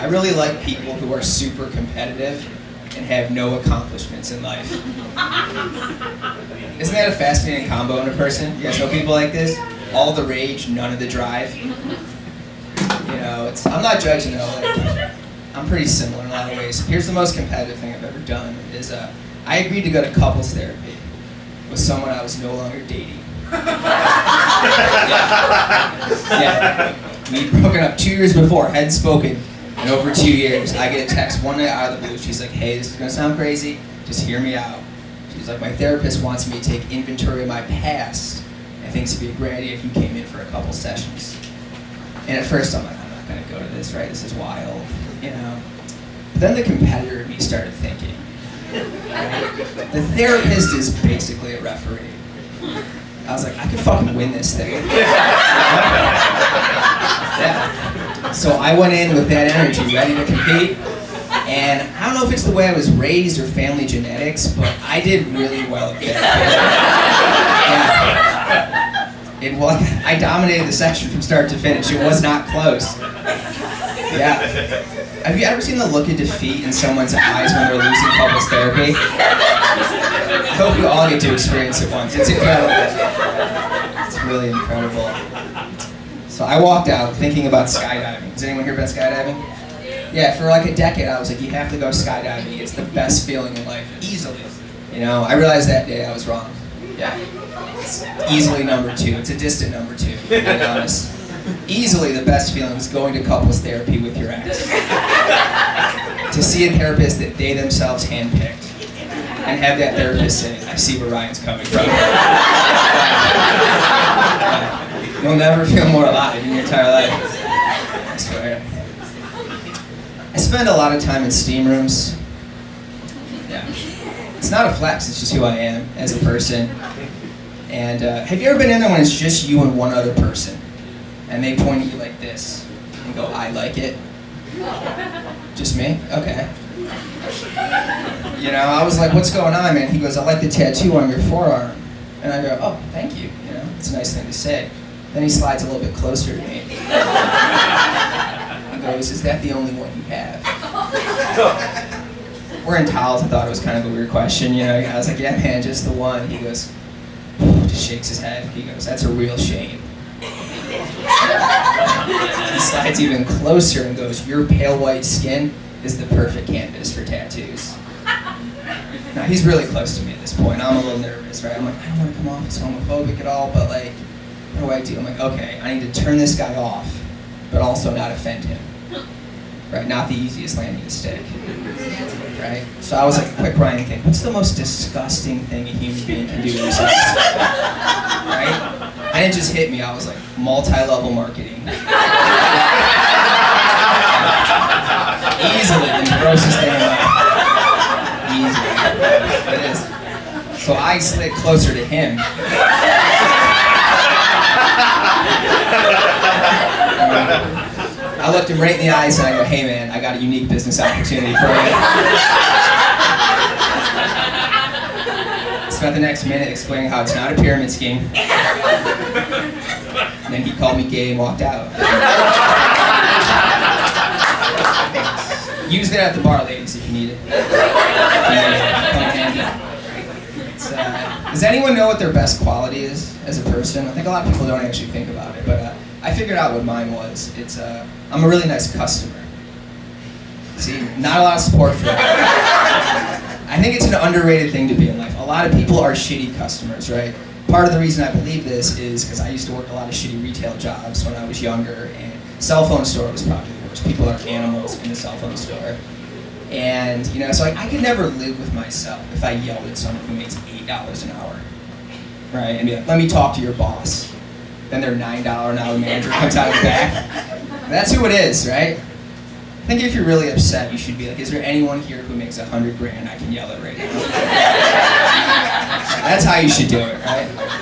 I really like people who are super competitive and have no accomplishments in life. Isn't that a fascinating combo in a person? You guys know people like this? All the rage, none of the drive. You know, I'm not judging though. Like, I'm pretty similar in a lot of ways. Here's the most competitive thing I've ever done is I agreed to go to couples therapy with someone I was no longer dating. Yeah. We'd broken up 2 years before, hadn't spoken in over 2 years. I get a text one night out of the blue. She's like, hey, this is gonna sound crazy, just hear me out. She's like, my therapist wants me to take inventory of my past and thinks it'd be a great idea if you came in for a couple sessions. And at first I'm like, I'm not gonna go to this, right? This is wild, you know. But then the competitor in me started thinking, right? The therapist is basically a referee. I was like, I could fucking win this thing. Yeah. So I went in with that energy, ready to compete. And I don't know if it's the way I was raised or family genetics, but I did really well at that. Yeah. It was, I dominated the section from start to finish. It was not close. Yeah. Have you ever seen the look of defeat in someone's eyes when they're losing couples therapy? I hope you all get to experience it once. It's incredible. It's really incredible. So I walked out thinking about skydiving. Has anyone here been skydiving? Yeah, for like a decade I was like, you have to go skydiving. It's the best feeling in life, easily. You know, I realized that day I was wrong. Yeah. It's easily number 2. It's a distant number 2, to be honest. Easily the best feeling is going to couples therapy with your ex. To see a therapist that they themselves handpicked. And have that therapist say, I see where Ryan's coming from. You'll never feel more alive in your entire life. I swear. I spend a lot of time in steam rooms. Yeah. It's not a flex, it's just who I am as a person. And have you ever been in there when it's just you and one other person? And they point at you like this and go, I like it. Just me? Okay. You know, I was like, what's going on, man? He goes, I like the tattoo on your forearm. And I go, oh, thank you. You know, it's a nice thing to say. Then he slides a little bit closer to me. He goes, is that the only one you have? We're in towels. I thought it was kind of a weird question. You know, I was like, yeah, man, just the one. He goes, just shakes his head. He goes, that's a real shame. He slides even closer and goes, your pale white skin is the perfect canvas for tattoos. Now, he's really close to me at this point. I'm a little nervous, right? I'm like, I don't want to come off as homophobic at all, but like, what do I do? I'm like, okay, I need to turn this guy off, but also not offend him. Right? Not the easiest landing mistake. Right? So I was like, quick Ryan thing, what's the most disgusting thing a human being can do to themselves? Right? And it just hit me. I was like, multi-level marketing. Easily the grossest thing in life. Easily. It is. So I slid closer to him. I looked him right in the eyes and I go, hey man, I got a unique business opportunity for you. Spent the next minute explaining how it's not a pyramid scheme. And then he called me gay and walked out. Use that at the bar, ladies, if you need it. Does anyone know what their best quality is as a person? I think a lot of people don't actually think about it, but I figured out what mine was. I'm a really nice customer. See, not a lot of support for that. I think it's an underrated thing to be in life. A lot of people are shitty customers, right? Part of the reason I believe this is because I used to work a lot of shitty retail jobs when I was younger, and cell phone store was probably the worst. People are animals in the cell phone store. And, you know, so I could never live with myself if I yelled at someone who makes $8 an hour, right? And be like, let me talk to your boss. Then their $9 an hour manager comes out of the back. That's who it is, right? I think if you're really upset, you should be like, is there anyone here who makes $100,000 I can yell at right now? That's how you should do it, right?